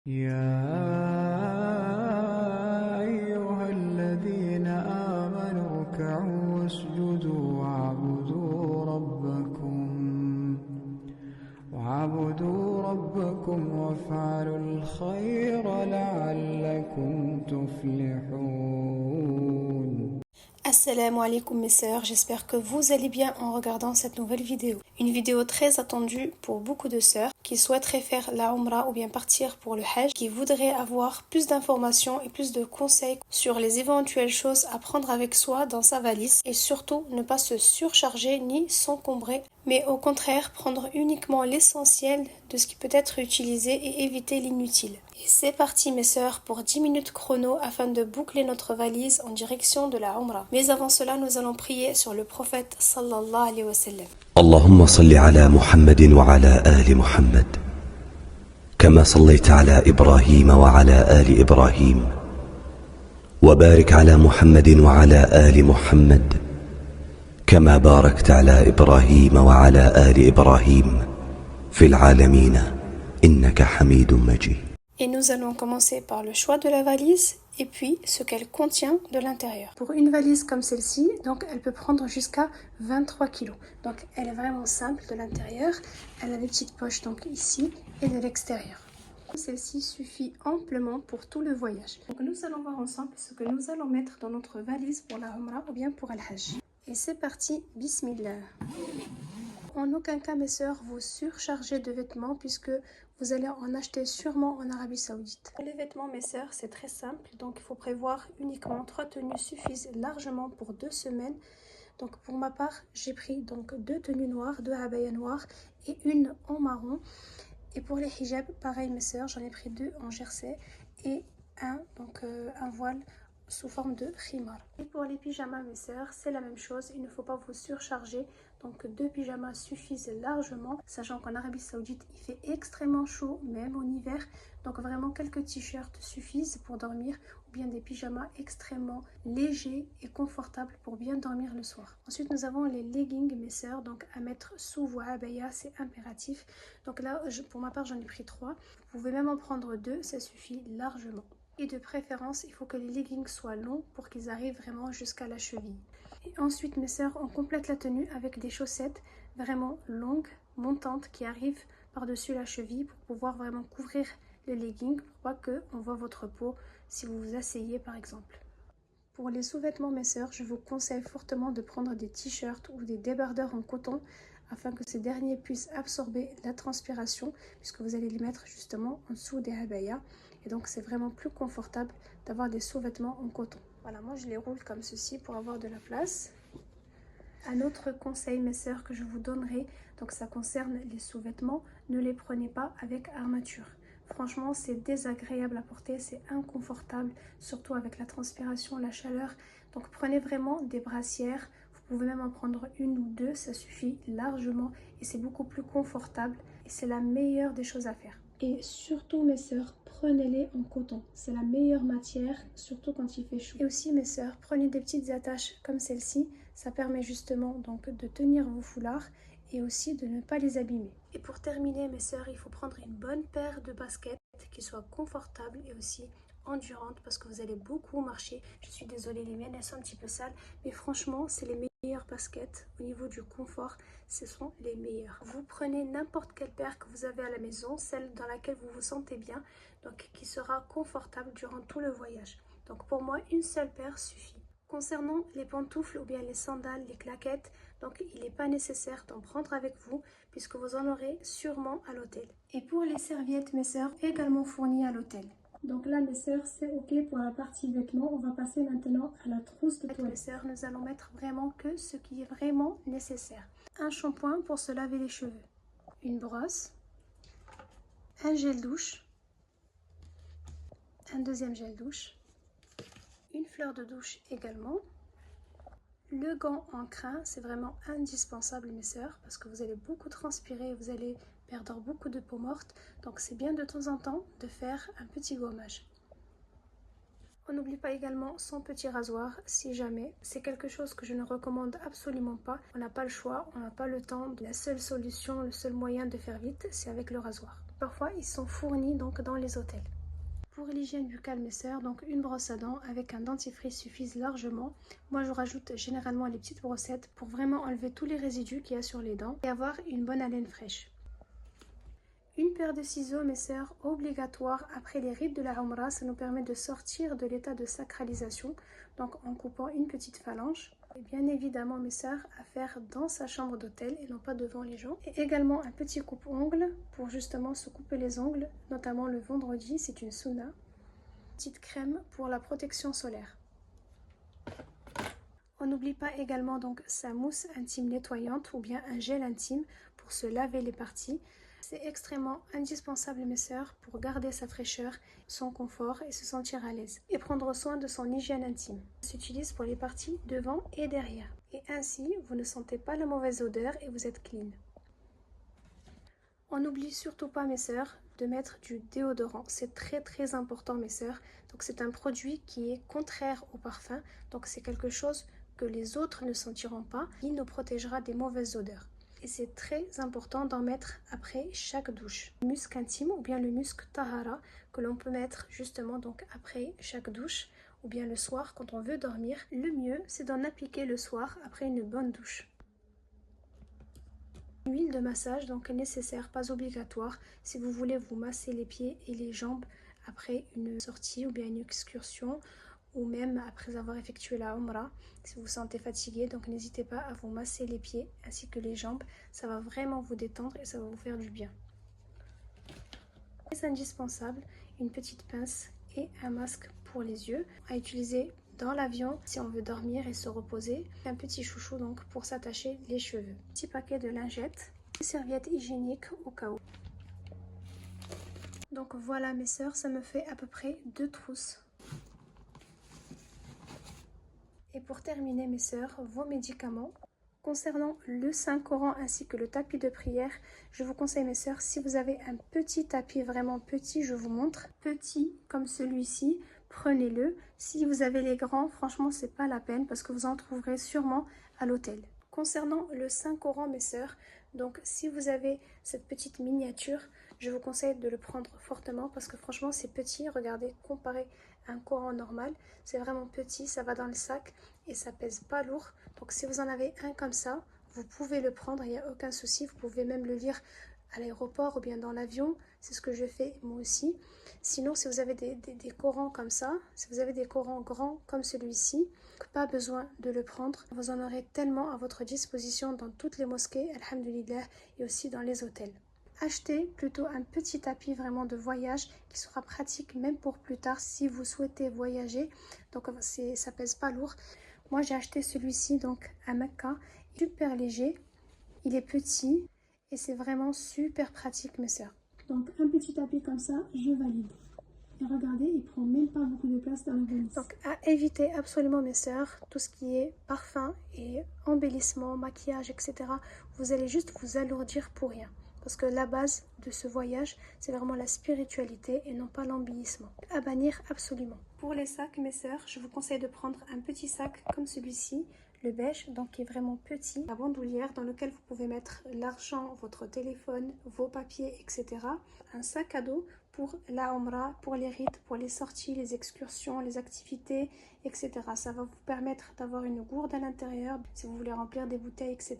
يا أيها الذين آمنوا اركعوا واسجدوا واعبدوا ربكم وافعلوا الخير لعلكم تفلحون. Assalamu alaikum mes sœurs, j'espère que vous allez bien en regardant cette nouvelle vidéo. Une vidéo très attendue pour beaucoup de sœurs qui souhaiteraient faire la Umrah ou bien partir pour le Hajj, qui voudraient avoir plus d'informations et plus de conseils sur les éventuelles choses à prendre avec soi dans sa valise et surtout ne pas se surcharger ni s'encombrer, mais au contraire prendre uniquement l'essentiel de ce qui peut être utilisé et éviter l'inutile. Et c'est parti mes sœurs pour 10 minutes chrono afin de boucler notre valise en direction de la Umrah. Mais avant cela, nous allons prier sur le prophète sallallahu alayhi wa sallam. اللهم صل على محمد وعلى آل محمد كما صليت على إبراهيم وعلى آل إبراهيم وبارك على محمد وعلى آل محمد كما باركت على إبراهيم وعلى آل إبراهيم في العالمين إنك حميد مجيد. Et nous allons commencer par le choix de la valise et puis ce qu'elle contient de l'intérieur. Pour une valise comme celle-ci, donc elle peut prendre jusqu'à 23 kg. Donc elle est vraiment simple de l'intérieur. Elle a des petites poches donc ici et de l'extérieur. Celle-ci suffit amplement pour tout le voyage. Donc nous allons voir ensemble ce que nous allons mettre dans notre valise pour la Umrah ou bien pour Al-Hajj. Et c'est parti, Bismillah. En aucun cas, mes sœurs, vous surchargez de vêtements puisque vous allez en acheter sûrement en Arabie Saoudite. Pour les vêtements, mes sœurs, c'est très simple. Donc, il faut prévoir uniquement 3 tenues suffisent largement pour 2 semaines. Donc, pour ma part, j'ai pris donc 2 tenues noires, 2 abayas noires et une en marron. Et pour les hijabs, pareil, mes sœurs, j'en ai pris 2 en jersey et un voile sous forme de khimar. Et pour les pyjamas, mes sœurs, c'est la même chose. Il ne faut pas vous surcharger. Donc 2 pyjamas suffisent largement, sachant qu'en Arabie Saoudite, il fait extrêmement chaud, même en hiver. Donc vraiment quelques t-shirts suffisent pour dormir, ou bien des pyjamas extrêmement légers et confortables pour bien dormir le soir. Ensuite, nous avons les leggings, mes sœurs, donc à mettre sous vos abayas, c'est impératif. Donc là, pour ma part, j'en ai pris 3. Vous pouvez même en prendre 2, ça suffit largement. Et de préférence, il faut que les leggings soient longs pour qu'ils arrivent vraiment jusqu'à la cheville. Et ensuite, mes sœurs, on complète la tenue avec des chaussettes vraiment longues, montantes, qui arrivent par-dessus la cheville pour pouvoir vraiment couvrir les leggings pour pas qu'on voit votre peau si vous vous asseyez par exemple. Pour les sous-vêtements, mes sœurs, je vous conseille fortement de prendre des t-shirts ou des débardeurs en coton afin que ces derniers puissent absorber la transpiration puisque vous allez les mettre justement en dessous des abayas. Et donc c'est vraiment plus confortable d'avoir des sous-vêtements en coton. Voilà, moi je les roule comme ceci pour avoir de la place. Un autre conseil, mes sœurs, que je vous donnerai, donc ça concerne les sous-vêtements, ne les prenez pas avec armature. Franchement, c'est désagréable à porter, c'est inconfortable, surtout avec la transpiration, la chaleur. Donc prenez vraiment des brassières, vous pouvez même en prendre 1 ou 2, ça suffit largement et c'est beaucoup plus confortable et c'est la meilleure des choses à faire. Et surtout mes sœurs, prenez-les en coton, c'est la meilleure matière, surtout quand il fait chaud. Et aussi mes sœurs, prenez des petites attaches comme celle-ci, ça permet justement donc de tenir vos foulards et aussi de ne pas les abîmer. Et pour terminer mes sœurs, il faut prendre une bonne paire de baskets qui soient confortables et aussi endurantes parce que vous allez beaucoup marcher. Je suis désolée, les miennes elles sont un petit peu sales, mais franchement c'est les meilleures baskets au niveau du confort, ce sont les meilleures. Vous prenez n'importe quelle paire que vous avez à la maison, celle dans laquelle vous vous sentez bien, donc qui sera confortable durant tout le voyage. Donc pour moi, une seule paire suffit. Concernant les pantoufles ou bien les sandales, les claquettes, donc il n'est pas nécessaire d'en prendre avec vous puisque vous en aurez sûrement à l'hôtel. Et pour les serviettes, mes sœurs, également fournies à l'hôtel. Donc là, mes sœurs, c'est ok pour la partie vêtements. On va passer maintenant à la trousse de toilette. Mes sœurs, nous allons mettre vraiment que ce qui est vraiment nécessaire. Un shampoing pour se laver les cheveux, une brosse, un gel douche, un deuxième gel douche, une fleur de douche également. Le gant en crin, c'est vraiment indispensable mes sœurs parce que vous allez beaucoup transpirer, vous allez perdre beaucoup de peau morte. Donc c'est bien de temps en temps de faire un petit gommage. On n'oublie pas également son petit rasoir si jamais. C'est quelque chose que je ne recommande absolument pas. On n'a pas le choix, on n'a pas le temps. La seule solution, le seul moyen de faire vite, c'est avec le rasoir. Parfois, ils sont fournis donc dans les hôtels. Pour l'hygiène buccale, mes sœurs, donc une brosse à dents avec un dentifrice suffisent largement. Moi, je rajoute généralement les petites brossettes pour vraiment enlever tous les résidus qu'il y a sur les dents et avoir une bonne haleine fraîche. Une paire de ciseaux, mes sœurs, obligatoire après les rites de la Umrah. Ça nous permet de sortir de l'état de sacralisation, donc en coupant une petite phalange. Et bien évidemment, mes sœurs, à faire dans sa chambre d'hôtel et non pas devant les gens. Et également un petit coupe-ongles pour justement se couper les ongles, notamment le vendredi, c'est une sunna. Petite crème pour la protection solaire. On n'oublie pas également donc sa mousse intime nettoyante ou bien un gel intime pour se laver les parties. C'est extrêmement indispensable, mes sœurs, pour garder sa fraîcheur, son confort et se sentir à l'aise. Et prendre soin de son hygiène intime. Ça s'utilise pour les parties devant et derrière. Et ainsi, vous ne sentez pas la mauvaise odeur et vous êtes clean. On n'oublie surtout pas, mes sœurs, de mettre du déodorant. C'est très important, mes sœurs. Donc c'est un produit qui est contraire au parfum. Donc c'est quelque chose que les autres ne sentiront pas. Il nous protégera des mauvaises odeurs. Et c'est très important d'en mettre après chaque douche. Le musc intime ou bien le musc tahara que l'on peut mettre justement donc après chaque douche ou bien le soir quand on veut dormir. Le mieux, c'est d'en appliquer le soir après une bonne douche. L'huile de massage donc est nécessaire, pas obligatoire, si vous voulez vous masser les pieds et les jambes après une sortie ou bien une excursion ou même après avoir effectué la Umrah. Si vous vous sentez fatigué, donc n'hésitez pas à vous masser les pieds ainsi que les jambes. Ça va vraiment vous détendre et ça va vous faire du bien. C'est indispensable, une petite pince et un masque pour les yeux à utiliser dans l'avion si on veut dormir et se reposer. Un petit chouchou donc pour s'attacher les cheveux. Petit paquet de lingettes, une serviette hygiénique au cas où. Donc voilà, mes sœurs, ça me fait à peu près 2 trousses. Et pour terminer, mes sœurs, vos médicaments. Concernant le Saint-Coran ainsi que le tapis de prière, je vous conseille, mes sœurs, si vous avez un petit tapis, vraiment petit, je vous montre, petit comme celui-ci, prenez-le. Si vous avez les grands, franchement, c'est pas la peine parce que vous en trouverez sûrement à l'hôtel. Concernant le Saint-Coran, mes sœurs, donc si vous avez cette petite miniature, je vous conseille de le prendre fortement parce que franchement, c'est petit. Regardez, comparé à un Coran normal, c'est vraiment petit, ça va dans le sac et ça pèse pas lourd. Donc si vous en avez un comme ça, vous pouvez le prendre, il n'y a aucun souci. Vous pouvez même le lire à l'aéroport ou bien dans l'avion, c'est ce que je fais moi aussi. Sinon, si vous avez des Corans comme ça, si vous avez des Corans grands comme celui-ci, pas besoin de le prendre. Vous en aurez tellement à votre disposition dans toutes les mosquées, alhamdulillah, et aussi dans les hôtels. Achetez plutôt un petit tapis vraiment de voyage qui sera pratique même pour plus tard si vous souhaitez voyager. Donc ça pèse pas lourd. Moi j'ai acheté celui-ci donc à Mecca, super léger, il est petit et c'est vraiment super pratique, mes sœurs. Donc un petit tapis comme ça, je valide. Et regardez, il prend même pas beaucoup de place dans la valise. Donc à éviter absolument, mes sœurs, tout ce qui est parfum et embellissement, maquillage, etc. Vous allez juste vous alourdir pour rien. Parce que la base de ce voyage, c'est vraiment la spiritualité et non pas l'embellissement. À bannir absolument. Pour les sacs, mes sœurs, je vous conseille de prendre un petit sac comme celui-ci, le beige, donc qui est vraiment petit, la bandoulière dans lequel vous pouvez mettre l'argent, votre téléphone, vos papiers, etc. Un sac à dos pour la Umrah, pour les rites, pour les sorties, les excursions, les activités, etc. Ça va vous permettre d'avoir une gourde à l'intérieur si vous voulez remplir des bouteilles, etc.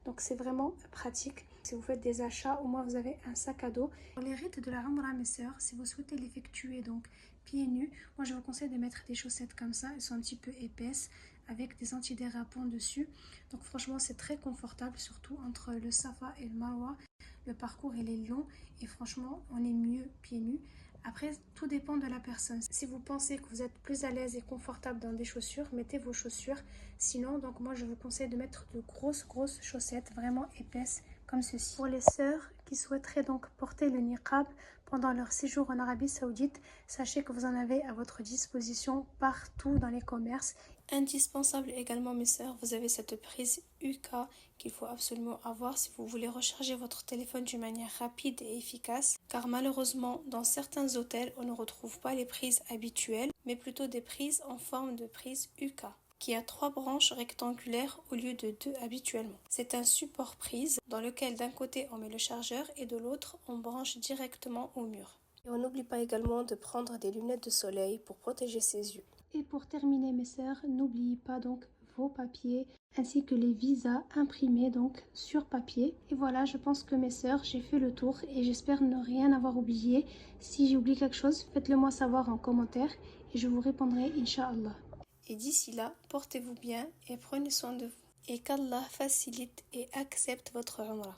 Donc c'est vraiment pratique. Si vous faites des achats, au moins vous avez un sac à dos. Pour les rites de la Umrah, mes sœurs, si vous souhaitez l'effectuer donc pieds nus, moi je vous conseille de mettre des chaussettes comme ça. Elles sont un petit peu épaisses avec des antidérapants dessus. Donc franchement c'est très confortable, surtout entre le Safa et le Marwa. Le parcours il est long et franchement on est mieux pieds nus. Après, tout dépend de la personne. Si vous pensez que vous êtes plus à l'aise et confortable dans des chaussures, mettez vos chaussures. Sinon, donc moi je vous conseille de mettre de grosses chaussettes vraiment épaisses comme ceci. Pour les sœurs qui souhaiteraient donc porter le niqab pendant leur séjour en Arabie Saoudite, sachez que vous en avez à votre disposition partout dans les commerces. Indispensable également, mes sœurs, vous avez cette prise UK qu'il faut absolument avoir si vous voulez recharger votre téléphone d'une manière rapide et efficace, car malheureusement dans certains hôtels on ne retrouve pas les prises habituelles mais plutôt des prises en forme de prise UK qui a 3 branches rectangulaires au lieu de 2 habituellement. C'est un support prise dans lequel d'un côté on met le chargeur et de l'autre on branche directement au mur. Et on n'oublie pas également de prendre des lunettes de soleil pour protéger ses yeux. Et pour terminer mes sœurs, n'oubliez pas donc vos papiers ainsi que les visas imprimés donc sur papier. Et voilà, je pense que mes sœurs, j'ai fait le tour et j'espère ne rien avoir oublié. Si j'ai oublié quelque chose, faites-le moi savoir en commentaire et je vous répondrai Inch'Allah. Et d'ici là, portez-vous bien et prenez soin de vous. Et qu'Allah facilite et accepte votre Umrah.